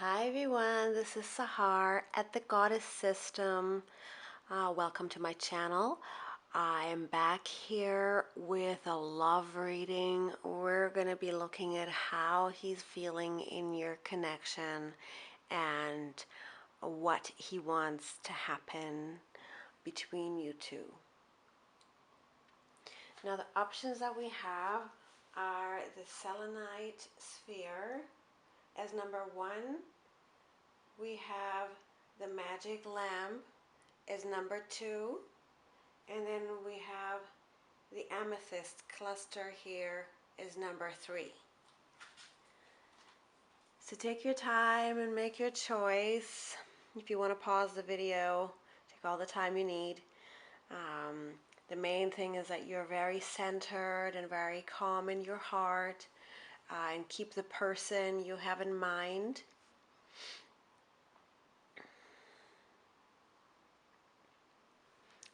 Hi everyone, this is Sahar at the Goddess System. Welcome to my channel. I am back here with a love reading. We're going to be looking at how he's feeling in your connection and what he wants to happen between you two. Now the options that we have are the Selenite Sphere as number 1. We have the Magic Lamp as number 2, and then we have the Amethyst Cluster here as number 3. So take your time and make your choice. If you want to pause the video, take all the time you need. The main thing is that you're very centered and very calm in your heart, and keep the person you have in mind.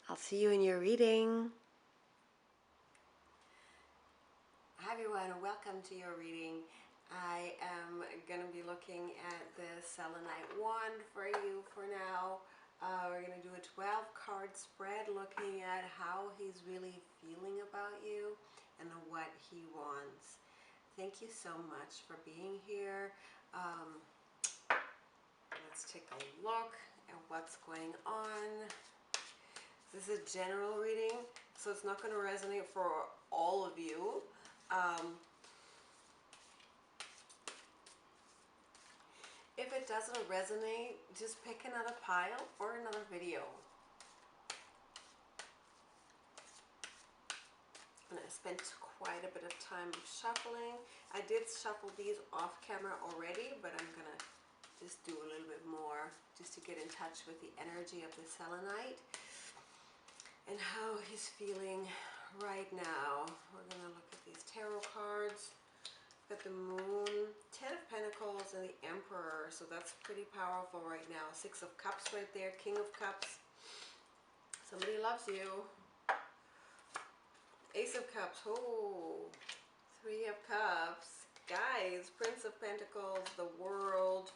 I'll see you in your reading. Hi everyone, welcome to your reading. I am going to be looking at the Selenite wand for you for now. We're going to do a 12 card spread looking at how he's really feeling about you and what he wants. Thank you so much for being here. Let's take a look at what's going on. This is a general reading, so it's not going to resonate for all of you. If it doesn't resonate, just pick another pile or another video. And I spent quite a bit of time shuffling. I did shuffle these off camera already, but I'm gonna just do a little bit more just to get in touch with the energy of the selenite and how he's feeling right now. We're gonna look at these tarot cards. Got the Moon, 10 of Pentacles, and the Emperor, so that's pretty powerful right now. 6 of Cups right there, King of Cups. Somebody loves you. Ace of Cups, oh, 3 of Cups. Guys, Prince of Pentacles, the World,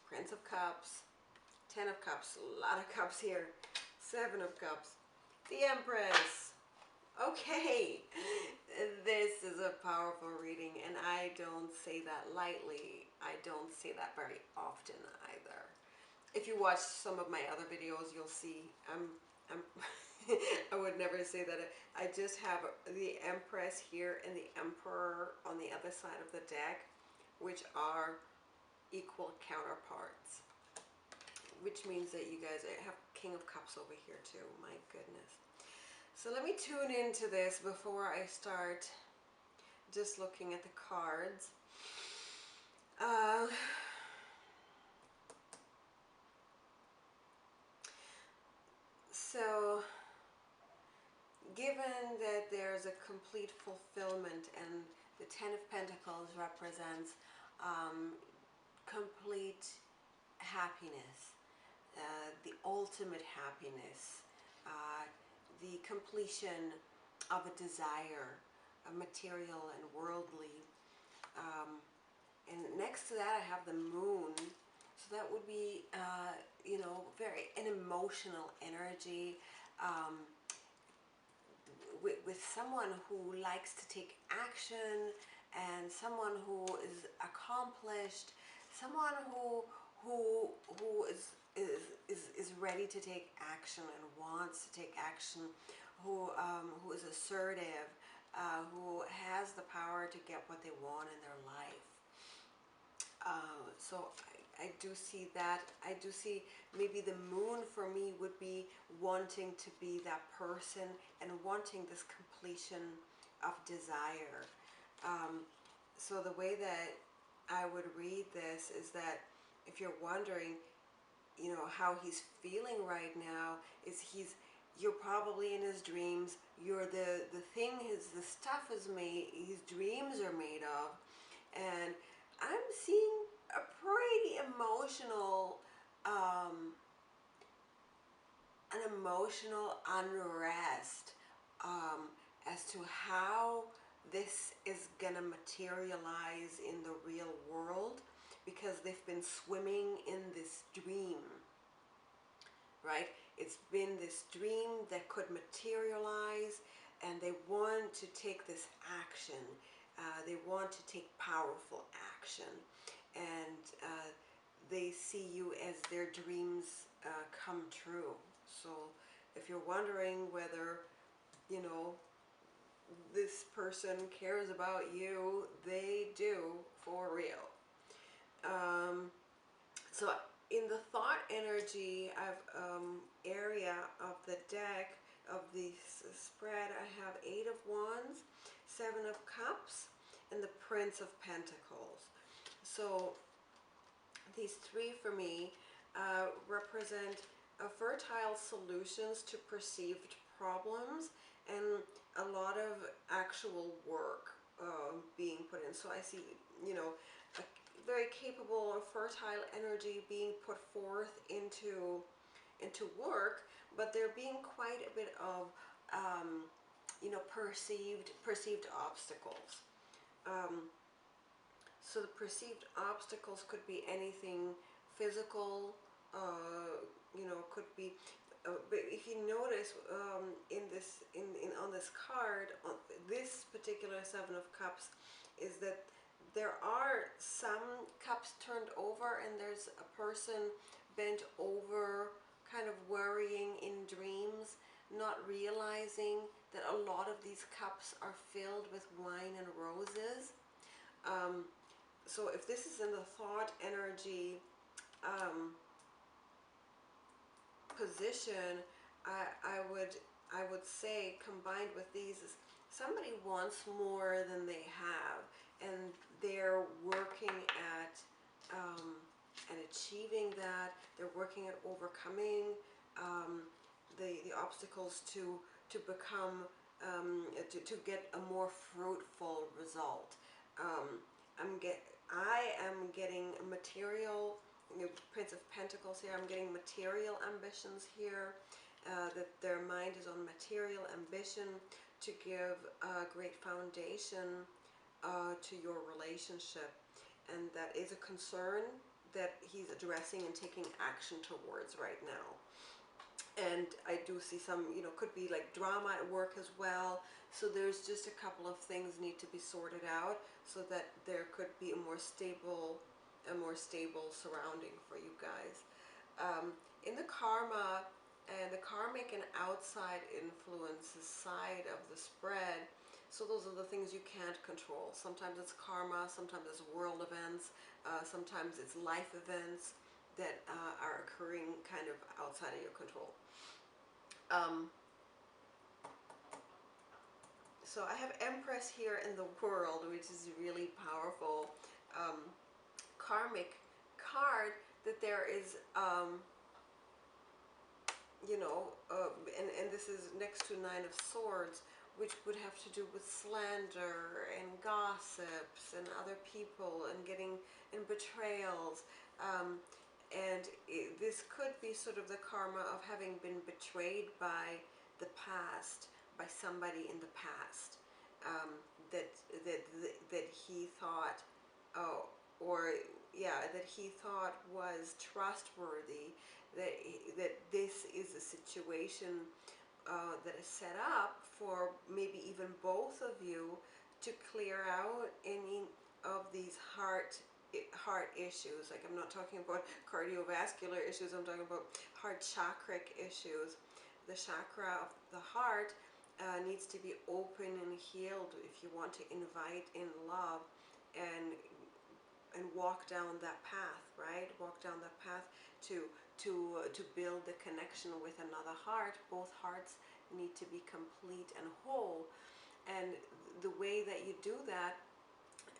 Prince of Cups, 10 of Cups, a lot of cups here. 7 of Cups, the Empress. Okay, this is a powerful reading, and I don't say that lightly. I don't say that very often either. If you watch some of my other videos, you'll see I would never say that. I just have the Empress here and the Emperor on the other side of the deck, which are equal counterparts, which means that you guys have King of Cups over here too. My goodness. So let me tune into this before I start just looking at the cards. So given that there's a complete fulfillment, and the 10 of Pentacles represents complete happiness, the ultimate happiness, the completion of a desire, a material and worldly. And next to that I have the Moon, so that would be you know, very an emotional energy, with someone who likes to take action, and someone who is accomplished, someone who is ready to take action and wants to take action, who is assertive, who has the power to get what they want in their life. So I do see that. I do see maybe the Moon for me would be wanting to be that person and wanting this completion of desire. So the way that I would read this is that if you're wondering, you know, how he's feeling right now, is you're probably in his dreams. You're the thing, the stuff is made, his dreams are made of, and I'm seeing a pretty emotional, an emotional unrest as to how this is gonna materialize in the real world, because they've been swimming in this dream, right? It's been this dream that could materialize, and they want to take this action. They want to take powerful action, and they see you as their dreams come true. So if you're wondering whether, you know, this person cares about you, they do, for real. So in the thought energy area of the deck of the spread, I have 8 of Wands, 7 of Cups, and the Prince of Pentacles. So these 3 for me represent fertile solutions to perceived problems and a lot of actual work being put in. So I see, you know, a very capable or fertile energy being put forth into work, but there being quite a bit of you know, perceived obstacles. So the perceived obstacles could be anything physical, you know, could be. But if you notice in this, on this card, on this particular 7 of Cups, is that there are some cups turned over, and there's a person bent over, kind of worrying in dreams, not realizing that a lot of these cups are filled with wine and roses. So if this is in the thought energy position, I would say, combined with these, is somebody wants more than they have, and they're working at and achieving that. They're working at overcoming the obstacles to become to get a more fruitful result. I am getting material, you know, Prince of Pentacles here. I'm getting material ambitions here, that their mind is on material ambition to give a great foundation to your relationship, and that is a concern that he's addressing and taking action towards right now. And I do see some, you know, could be like drama at work as well. So there's just a couple of things need to be sorted out so that there could be a more stable surrounding for you guys. In the karma and the karmic and outside influences side of the spread, so those are the things you can't control. Sometimes it's karma, sometimes it's world events, sometimes it's life events that are occurring kind of outside of your control. So I have Empress here in the world, which is really powerful. Karmic card, that there is, you know, and this is next to 9 of Swords, which would have to do with slander and gossips and other people and getting and betrayals. And this could be sort of the karma of having been betrayed by the past, by somebody in the past, that he thought, oh, or yeah, that he thought was trustworthy. That this is a situation that is set up for maybe even both of you to clear out any of these heart issues. Like, I'm not talking about cardiovascular issues, I'm talking about heart chakric issues. The chakra of the heart needs to be open and healed if you want to invite in love and walk down that path, right? Walk down that path to build the connection with another heart. Both hearts need to be complete and whole. And the way that you do that,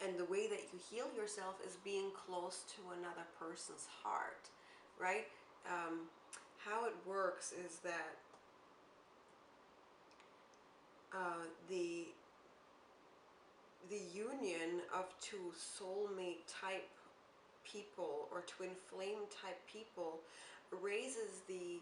and the way that you heal yourself, is being close to another person's heart, right? How it works is that the union of 2 soulmate type people or twin flame type people raises the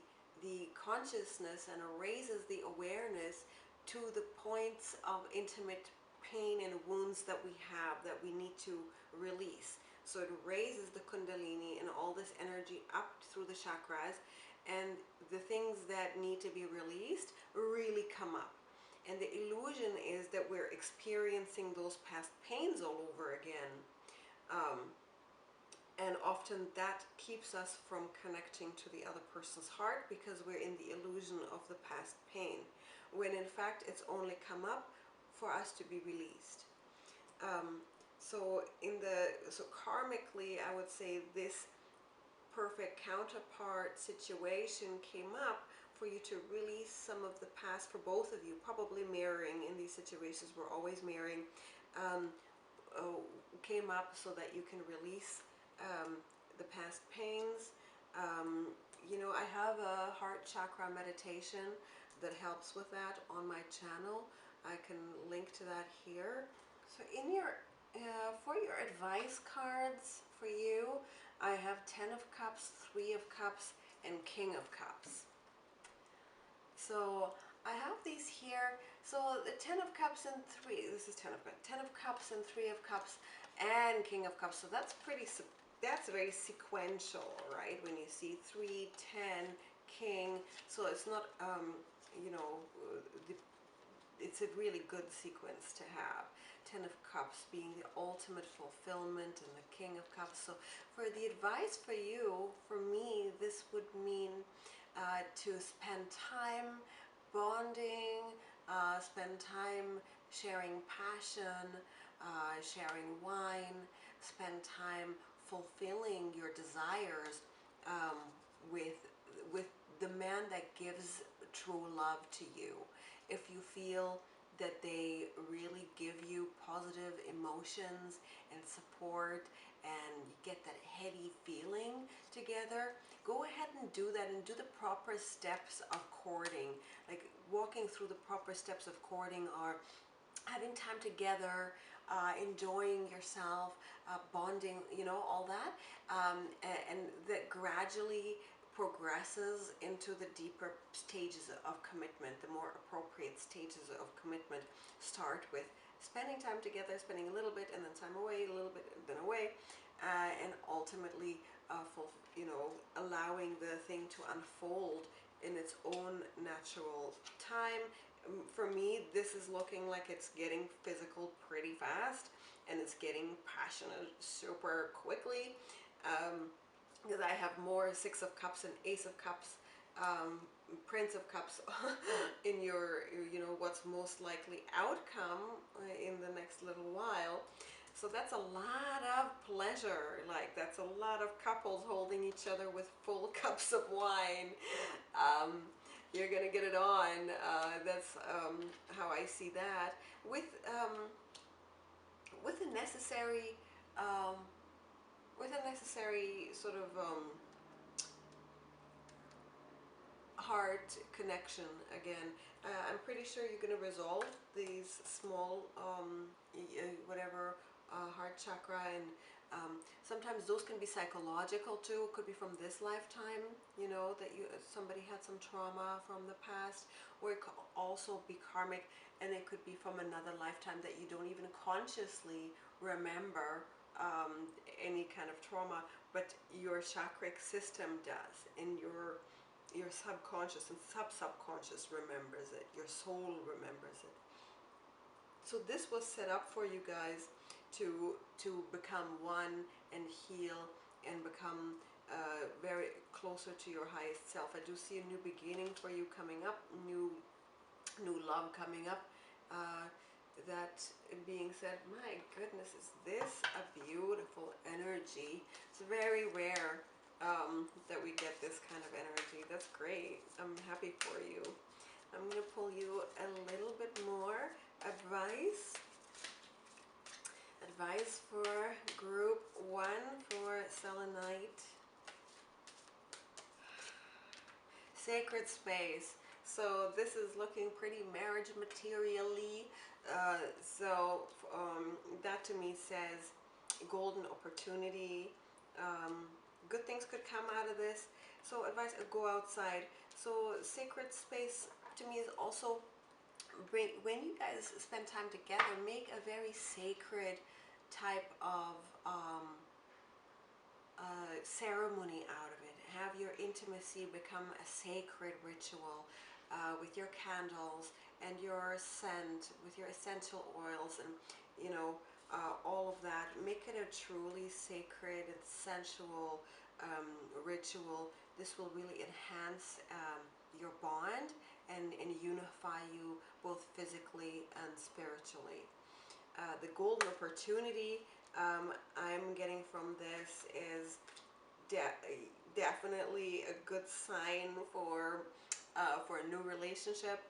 consciousness and raises the awareness to the points of intimate pain and wounds that we have, that we need to release. So it raises the kundalini and all this energy up through the chakras, and the things that need to be released really come up. And the illusion is that we're experiencing those past pains all over again. Um, and often that keeps us from connecting to the other person's heart because we're in the illusion of the past pain, when in fact it's only come up for us to be released. So karmically, I would say this perfect counterpart situation came up for you to release some of the past, for both of you, probably mirroring in these situations. We're always mirroring. Um, Came up so that you can release the past pains. You know, I have a heart chakra meditation that helps with that on my channel. I can link to that here. So in your for your advice cards for you, I have 10 of Cups, 3 of Cups, and King of Cups. So I have these here. So the 10 of Cups and 3, this is 10 of Cups, 10 of Cups and 3 of Cups and King of Cups. So that's that's very sequential, right? When you see 3, 10, King. So it's not, you know, it's a really good sequence to have. 10 of Cups being the ultimate fulfillment, and the King of Cups. So for the advice for you, for me, this would mean to spend time bonding, spend time sharing passion, sharing wine, spend time fulfilling your desires um, with the man that gives true love to you. If you feel that they really give you positive emotions and support, and you get that heady feeling together, go ahead and do that, and do the proper steps of courting. Like walking through the proper steps of courting are having time together, enjoying yourself, bonding, you know, all that, and that gradually progresses into the deeper stages of commitment. The more appropriate stages of commitment start with spending time together, spending a little bit and then time away, a little bit and then away, and ultimately you know, allowing the thing to unfold in its own natural time. For me, this is looking like it's getting physical pretty fast, and it's getting passionate super quickly. Because I have more 6 of Cups and Ace of Cups, Prince of Cups in your, you know, what's most likely outcome in the next little while. So that's a lot of pleasure. Like that's a lot of couples holding each other with full cups of wine. You're gonna get it on. That's how I see that. With a necessary um, sort of heart connection again. I'm pretty sure you're going to resolve these small whatever heart chakra, and sometimes those can be psychological too. It could be from this lifetime, you know, that somebody had some trauma from the past, or it could also be karmic, and it could be from another lifetime that you don't even consciously remember any kind of trauma, but your chakric system does, and your subconscious and subconscious remembers it, your soul remembers it. So this was set up for you guys to become one and heal and become very closer to your highest self. I do see a new beginning for you coming up, new love coming up. That being said, my goodness, is this a beautiful energy. It's very rare that we get this kind of energy. That's great. I'm happy for you. I'm going to pull you a little bit more advice. Advice for group 1 for Selenite. Sacred space. So this is looking pretty marriage materially. That to me says golden opportunity. Good things could come out of this. So advice, go outside. So sacred space to me is also, when you guys spend time together, make a very sacred type of ceremony out of it. Have your intimacy become a sacred ritual with your candles and your scent, with your essential oils, and you know, all of that. Make it a truly sacred and sensual ritual. This will really enhance your bond and unify you both physically and spiritually. The golden opportunity I'm getting from this is definitely a good sign for a new relationship.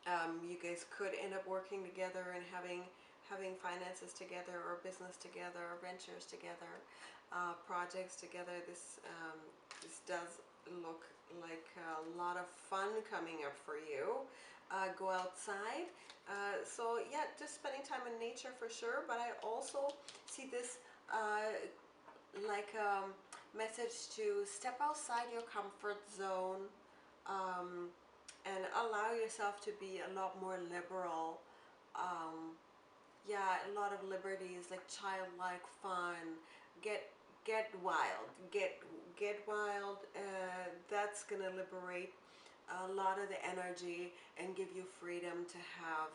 You guys could end up working together and having finances together, or business together, or ventures together, projects together. This does look like a lot of fun coming up for you. Go outside. So yeah, just spending time in nature for sure. But I also see this like a message to step outside your comfort zone, and allow yourself to be a lot more liberal. Yeah, a lot of liberties, like childlike fun. Get wild, get wild. That's gonna liberate a lot of the energy and give you freedom to have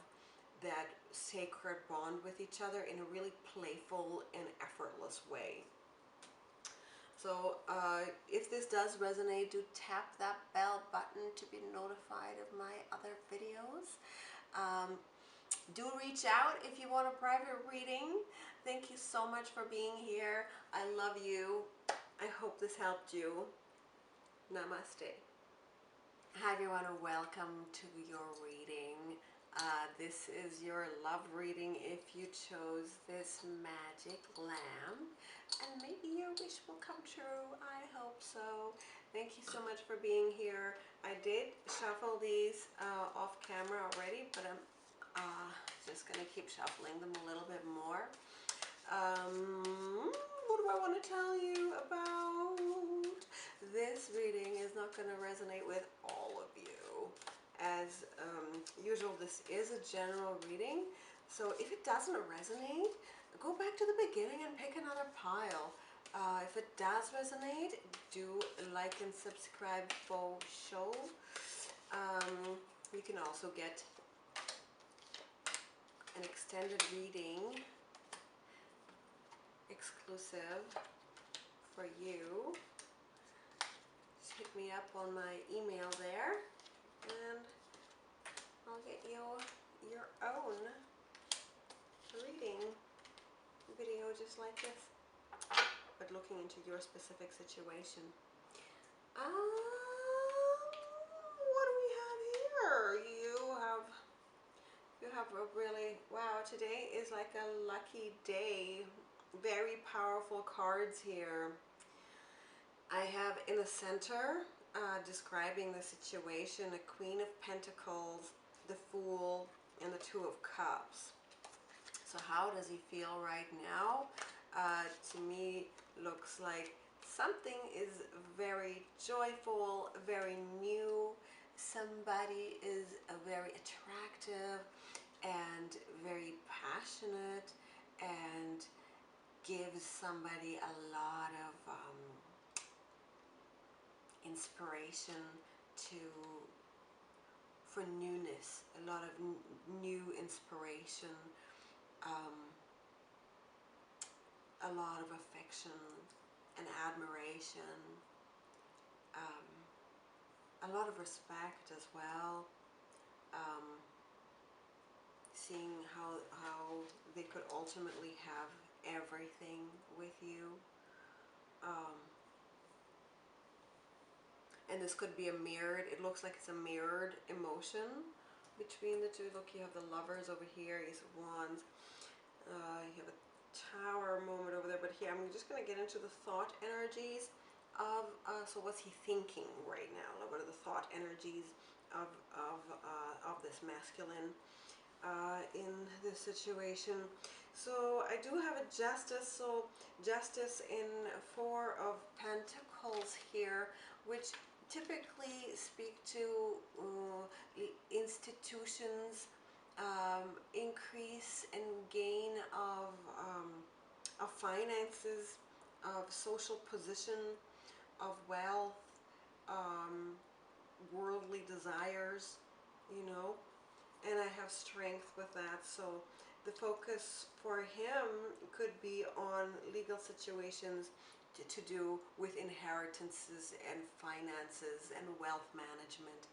that sacred bond with each other in a really playful and effortless way. So if this does resonate, do tap that bell button to be notified of my other videos. Do reach out if you want a private reading. Thank you so much for being here. I love you. I hope this helped you. Namaste. Hi everyone, and welcome to your reading. This is your love reading if you chose this magic lamp, and maybe your wish will come true. I hope so. Thank you so much for being here. I did shuffle these off camera already, but I'm just gonna keep shuffling them a little bit more. What do I want to tell you about? This reading is not going to resonate with all of you. As usual, this is a general reading, so if it doesn't resonate, go back to the beginning and pick another pile. If it does resonate, do like and subscribe for show. You can also get an extended reading exclusive for you. Just hit me up on my email there, and I'll get you your own reading video just like this, but looking into your specific situation. What do we have here? You have a really, wow, today is like a lucky day. Very powerful cards here. I have in the center, describing the situation, a Queen of Pentacles, the Fool, and the Two of Cups. So how does he feel right now? To me, looks like something is very joyful, very new. Somebody is very attractive and very passionate, and gives somebody a lot of inspiration for newness, a lot of new inspiration, a lot of affection and admiration, a lot of respect as well. Seeing how they could ultimately have everything with you. And this could be a mirrored, it looks like it's a mirrored emotion between the two. Look, you have the Lovers over here, Ace of Wands. You have a Tower moment over there, but here I'm just going to get into the thought energies of, so what's he thinking right now? What are the thought energies of this masculine in this situation? So I do have a Justice, so Justice in Four of Pentacles here, which typically speak to institutions, increase and gain of finances, of social position, of wealth, um, worldly desires, you know, and I have strength with that. So the focus for him could be on legal situations to do with inheritances and finances and wealth management,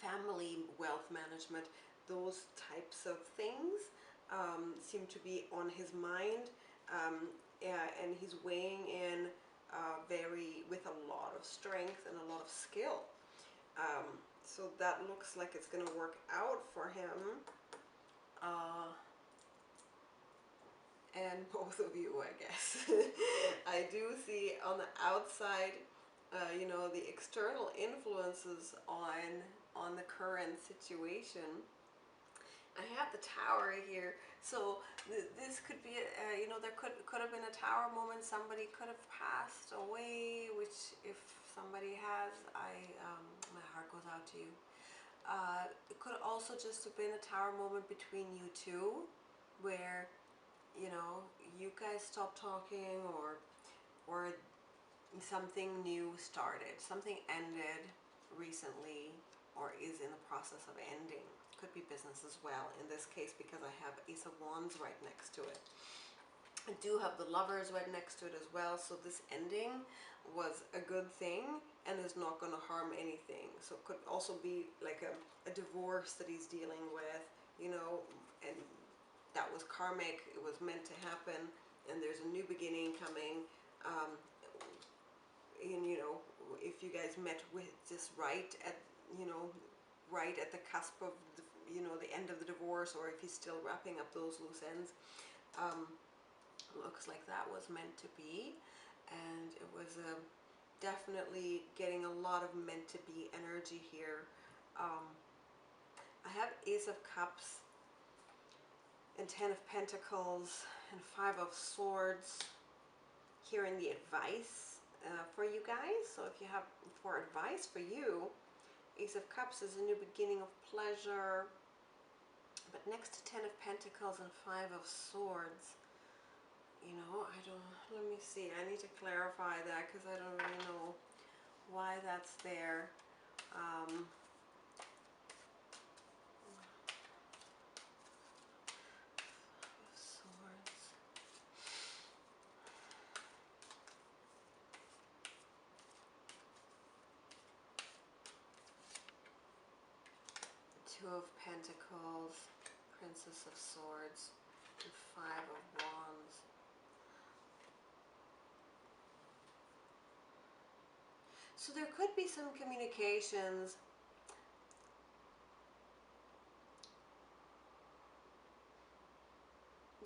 family wealth management. Those types of things seem to be on his mind, and he's weighing in with a lot of strength and a lot of skill. Um, so that looks like it's going to work out for him. And both of you, I guess. I do see on the outside, you know, the external influences on the current situation. I have the Tower here, so this could be, you know, there could have been a Tower moment. Somebody could have passed away, which if somebody has, my heart goes out to you. It could also just have been a Tower moment between you two, where, you know, you guys stopped talking, or something new started, something ended recently or is in the process of ending. Could be business as well in this case, because I have Ace of Wands right next to it. I do have the Lovers right next to it as well, so this ending was a good thing and is not going to harm anything. So it could also be like a divorce that he's dealing with, you know, and that was karmic, it was meant to happen, and there's a new beginning coming. And you know, if you guys met with just right at, you know, right at the cusp of the, you know, the end of the divorce, or if he's still wrapping up those loose ends, looks like that was meant to be. And it was definitely getting a lot of meant to be energy here. I have Ace of Cups and 10 of Pentacles and 5 of Swords here in the advice for you guys. So if you have for advice for you, Ace of Cups is a new beginning of pleasure, but next to 10 of Pentacles and 5 of Swords, you know, I don't, let me see, I need to clarify that because I don't really know why that's there. Swords. Two of Pentacles, Princess of Swords, and 5 of Wands. So there could be some communications.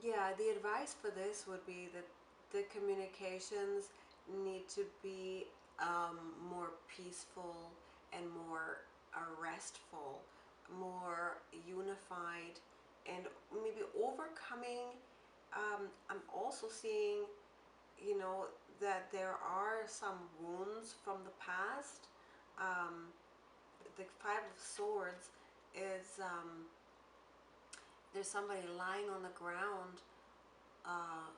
Yeah, the advice for this would be that the communications need to be more peaceful and more restful, more unified, and maybe overcoming. I'm also seeing, you know, that there are some wounds from the past. Um, the 5 of Swords is there's somebody lying on the ground uh,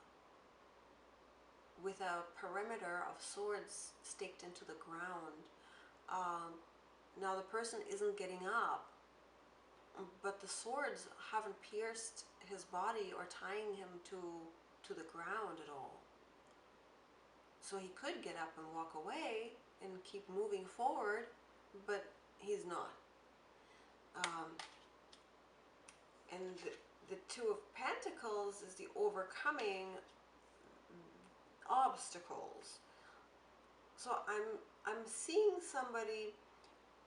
with a perimeter of swords staked into the ground. Now the person isn't getting up, but the swords haven't pierced his body or tying him to the ground at all. So he could get up and walk away and keep moving forward, but he's not. And the Two of Pentacles is the overcoming obstacles. So I'm seeing somebody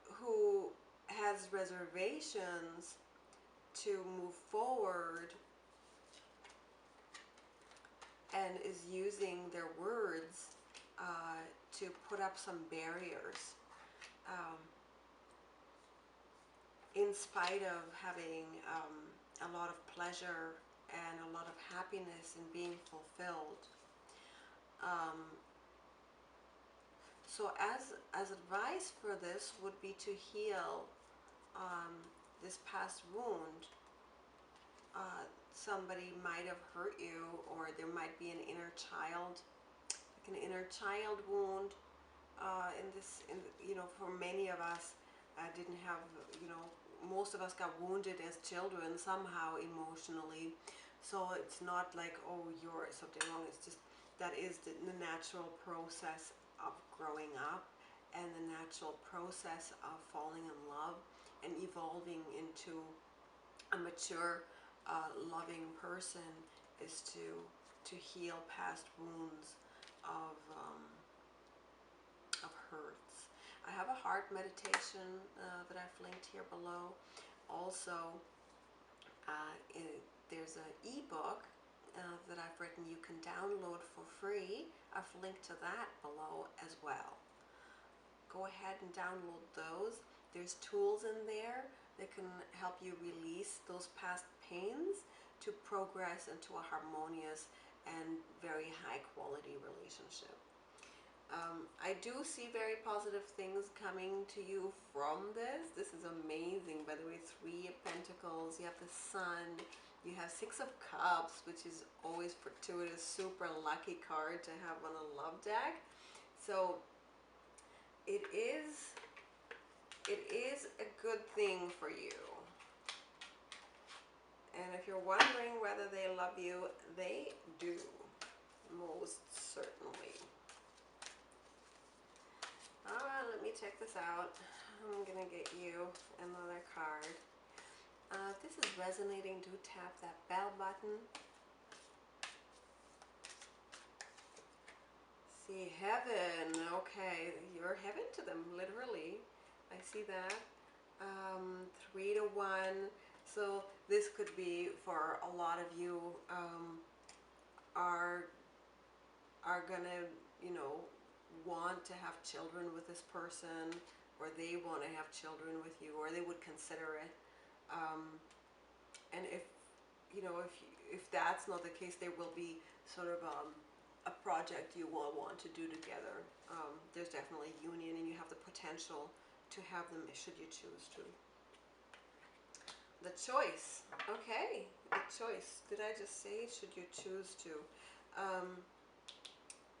who has reservations to move forward and is using their words to put up some barriers, in spite of having a lot of pleasure and a lot of happiness in being fulfilled. So as advice for this would be to heal this past wound. Somebody might have hurt you, or there might be an inner child like an inner child wound. For many of us, didn't have, most of us got wounded as children somehow emotionally. So it's not like, oh, you're something wrong. It's just that is the natural process of growing up, and the natural process of falling in love and evolving into a mature, loving person is to heal past wounds of hurts. I have a heart meditation that I've linked here below. Also, there's an ebook that I've written you can download for free. I've linked to that below as well. Go ahead and download those. There's tools in there that can help you release those past pains to progress into a harmonious and very high quality relationship. I do see very positive things coming to you from this. This is amazing. By the way, 3 of Pentacles, you have the Sun, you have 6 of Cups, which is always fortuitous, super lucky card to have on a love deck. So it is a good thing for you. And if you're wondering whether they love you, they do, most certainly. Let me check this out. I'm gonna get you another card. If this is resonating, do tap that bell button. See, heaven. Okay, you're heaven to them, literally. I see that. 3 to 1. So this could be for a lot of you are gonna, want to have children with this person, or they want to have children with you, or they would consider it. And if that's not the case, there will be sort of a project you will want to do together. There's definitely union, and you have the potential to have them should you choose to. The choice. Okay, the choice. Did I just say should you choose to?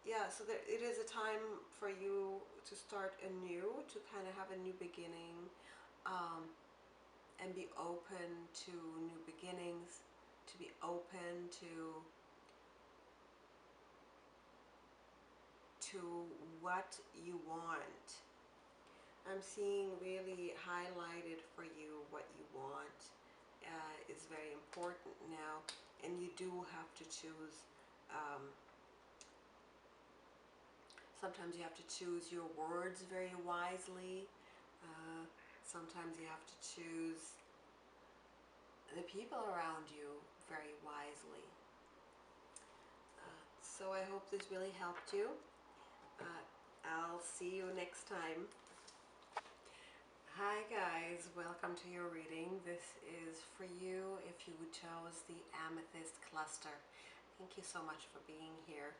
Yeah, so it is a time for you to start anew, to kind of have a new beginning, and be open to new beginnings, to be open to what you want. I'm seeing really highlighted for you what you want is very important now, and you do have to choose. Sometimes you have to choose your words very wisely. Sometimes you have to choose the people around you very wisely. So I hope this really helped you. I'll see you next time. Hi guys, welcome to your reading. This is for you if you chose the Amethyst Cluster. Thank you so much for being here.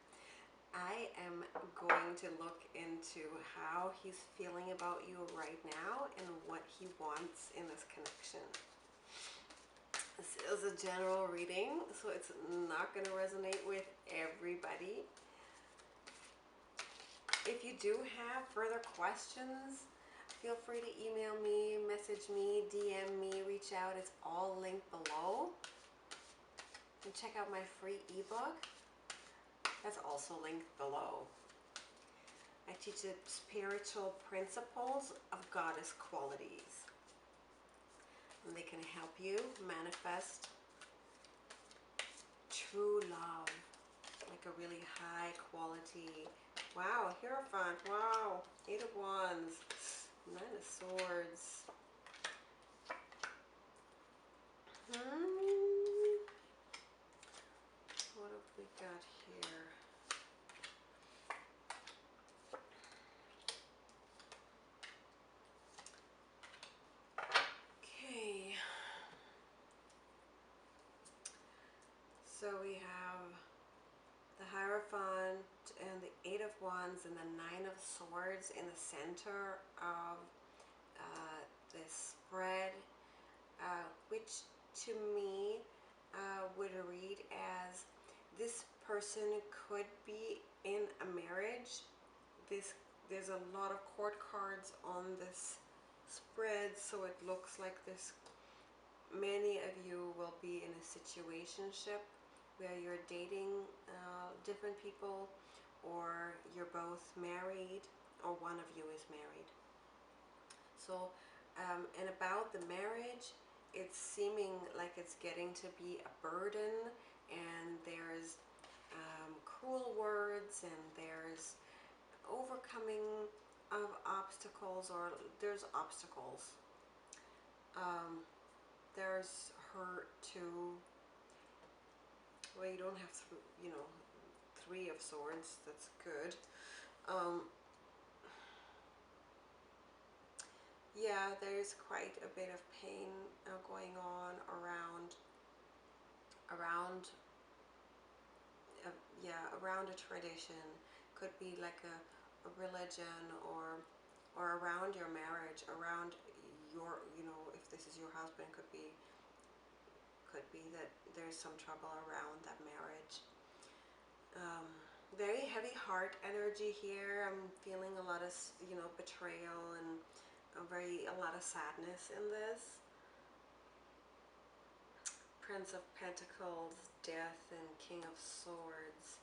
I am going to look into how he's feeling about you right now and what he wants in this connection. This is a general reading, so it's not going to resonate with everybody. If you do have further questions, feel free to email me, message me, DM me, reach out. It's all linked below. And check out my free ebook. That's also linked below. I teach the spiritual principles of goddess qualities. And they can help you manifest true love, like a really high quality. Wow, Hierophant, wow, 8 of Wands, 9 of Swords. What have we got here? Okay. So we have the Hierophant and the 8 of Wands and the 9 of Swords in the center of this spread, which to me would read as this person could be in a marriage. There's a lot of court cards on this spread, so it looks like this. Many of you will be in a situationship where you're dating different people, or you're both married, or one of you is married. So, and about the marriage, it's seeming like it's getting to be a burden, and there's cruel words, and there's overcoming of obstacles, or there's obstacles. There's hurt too. Well, you don't have Three of Swords. That's good. Yeah, there's quite a bit of pain going on around yeah, around a tradition. Could be like a religion, or around your marriage, around your, if this is your husband, could be that there's some trouble around that marriage. Very heavy heart energy here. I'm feeling a lot of betrayal, and a lot of sadness in this. Prince of Pentacles, Death, and King of Swords.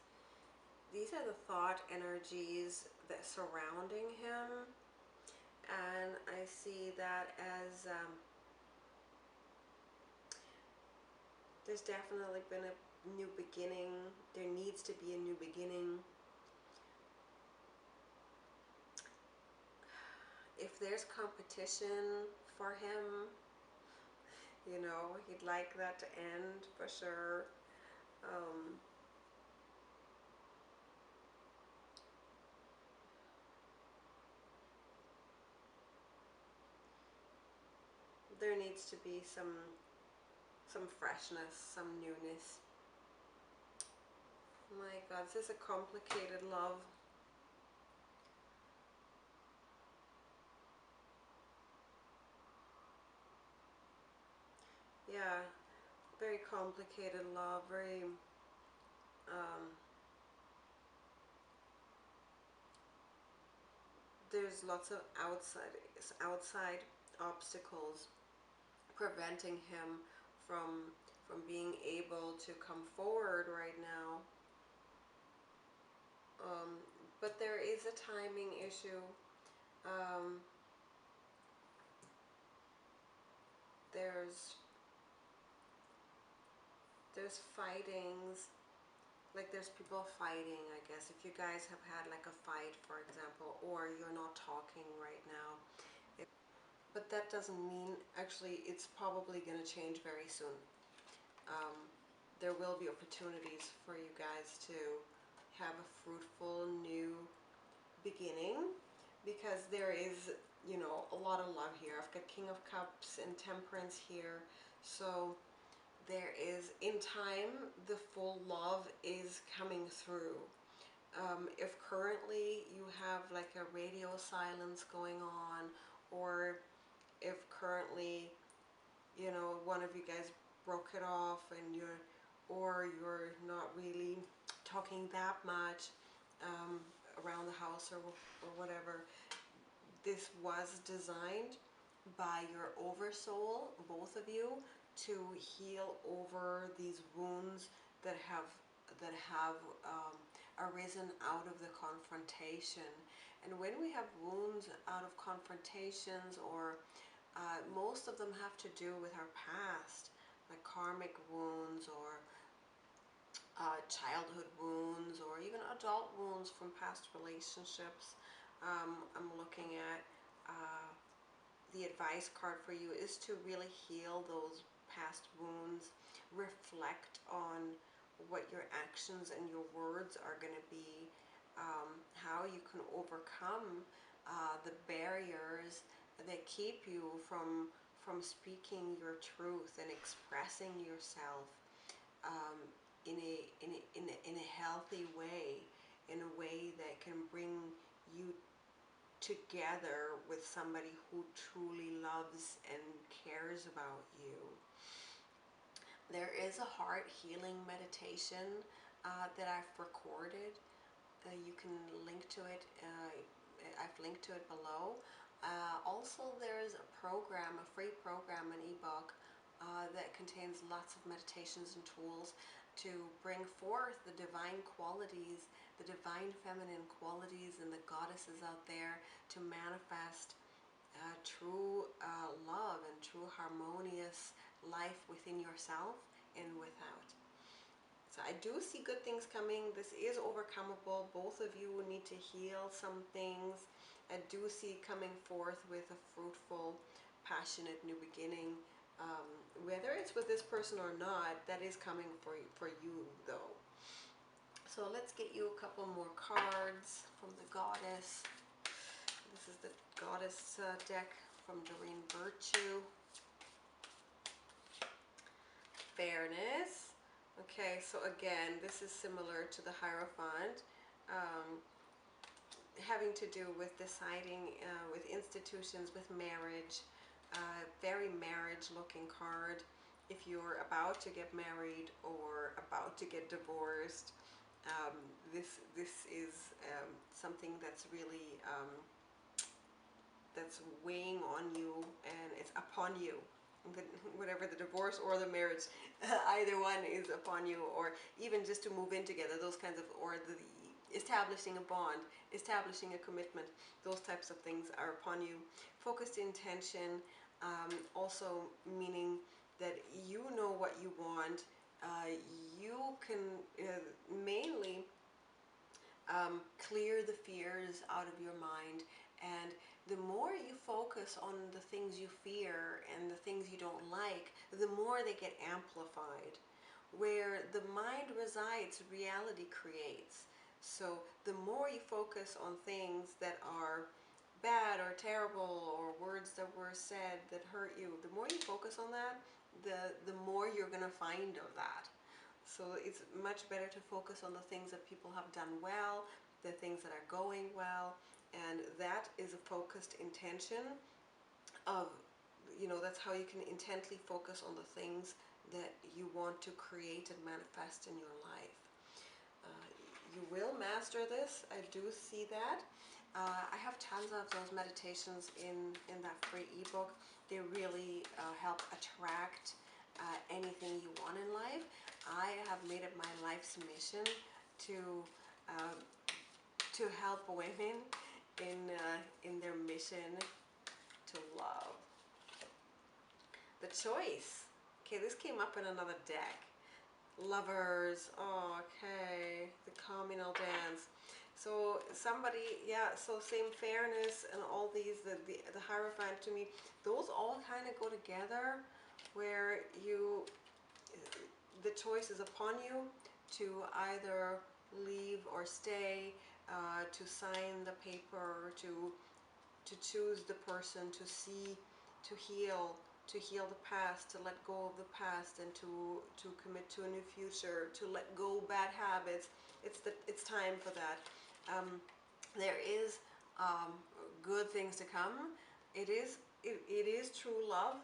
These are the thought energies that surrounding him, and I see that as there's definitely been a new beginning. There needs to be a new beginning. If there's competition for him, he'd like that to end for sure. There needs to be some freshness, some newness. My God, this is a complicated love. Yeah, very complicated love, very there's lots of outside obstacles preventing him from being able to come forward right now. But there is a timing issue. There's fightings, like there's people fighting, I guess. If you guys have had like a fight, for example, or you're not talking right now. But that doesn't mean, actually, it's probably going to change very soon. There will be opportunities for you guys to have a fruitful new beginning, because there is, a lot of love here. I've got King of Cups and Temperance here. So there is, in time, the full love is coming through. If currently you have like a radio silence going on, or if currently, one of you guys broke it off, and you're not really talking that much around the house, or whatever, this was designed by your oversoul, both of you, to heal over these wounds that have arisen out of the confrontation. And when we have wounds out of confrontations, or most of them have to do with our past, like karmic wounds, or childhood wounds, or even adult wounds from past relationships. I'm looking at the advice card for you is to really heal those past wounds, reflect on what your actions and your words are going to be, how you can overcome the barriers that keep you from speaking your truth and expressing yourself in a healthy way, in a way that can bring you together with somebody who truly loves and cares about you. There is a heart healing meditation that I've recorded. You can link to it. I've linked to it below. Also, there's a program, a free program, an ebook that contains lots of meditations and tools to bring forth the divine qualities, the divine feminine qualities and the goddesses out there to manifest true love and true harmonious life within yourself and without. So I do see good things coming. This is overcomable. Both of you need to heal some things. I do see coming forth with a fruitful, passionate new beginning. Whether it's with this person or not, that is coming for you though. So let's get you a couple more cards from the goddess. This is the goddess deck from Doreen Virtue. Fairness. Okay, so again, this is similar to the Hierophant, having to do with deciding with institutions, with marriage, very marriage-looking card. If you're about to get married or about to get divorced, this is something that's really that's weighing on you, and it's upon you. Whatever the divorce or the marriage, either one is upon you, or even just to move in together, those kinds of, or the establishing a bond, establishing a commitment, those types of things are upon you. Focused intention, also meaning that you know what you want. You can mainly clear the fears out of your mind, and the more you focus on the things you fear and the things you don't like, the more they get amplified. Where the mind resides, reality creates. So the more you focus on things that are bad or terrible, or words that were said that hurt you, the more you focus on that, the more you're going to find of that. So it's much better to focus on the things that people have done well, the things that are going well, and that is a focused intention of, that's how you can intently focus on the things that you want to create and manifest in your life. You will master this. I do see that. I have tons of those meditations in that free ebook. They really help attract anything you want in life. I have made it my life's mission to help women in their mission to love. The choice. Okay, this came up in another deck. Lovers. Oh, okay. The communal dance. So somebody, yeah, so same fairness and all these, the Hierophant to me, those all kind of go together, where the choice is upon you to either leave or stay, to sign the paper, to choose the person, to see, to heal the past, to let go of the past, and to commit to a new future, to let go bad habits. It's time for that. There is good things to come. It is true love.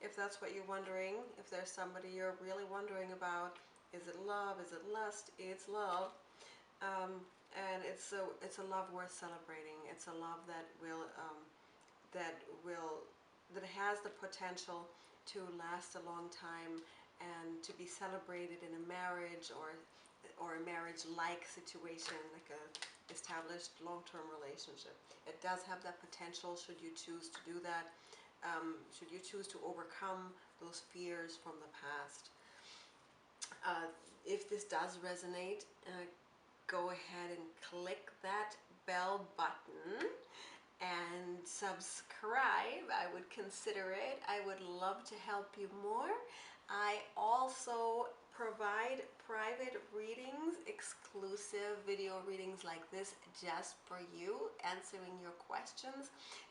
If that's what you're wondering, if there's somebody you're really wondering about, is it love? Is it lust? It's love. And it's a love worth celebrating. It's a love that has the potential to last a long time and to be celebrated in a marriage or a marriage-like situation, like a established long-term relationship. It does have that potential should you choose to do that. Should you choose to overcome those fears from the past. If this does resonate, go ahead and click that bell button and subscribe. I would consider it. I would love to help you more. I also provide private readings, exclusive video readings like this just for you, answering your questions.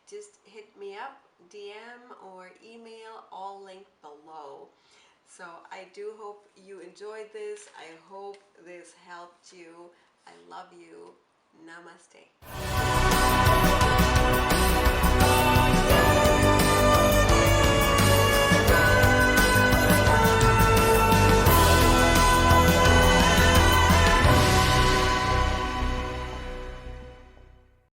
Just hit me up, DM or email, all linked below. So I do hope you enjoyed this. I hope this helped you. I love you. Namaste.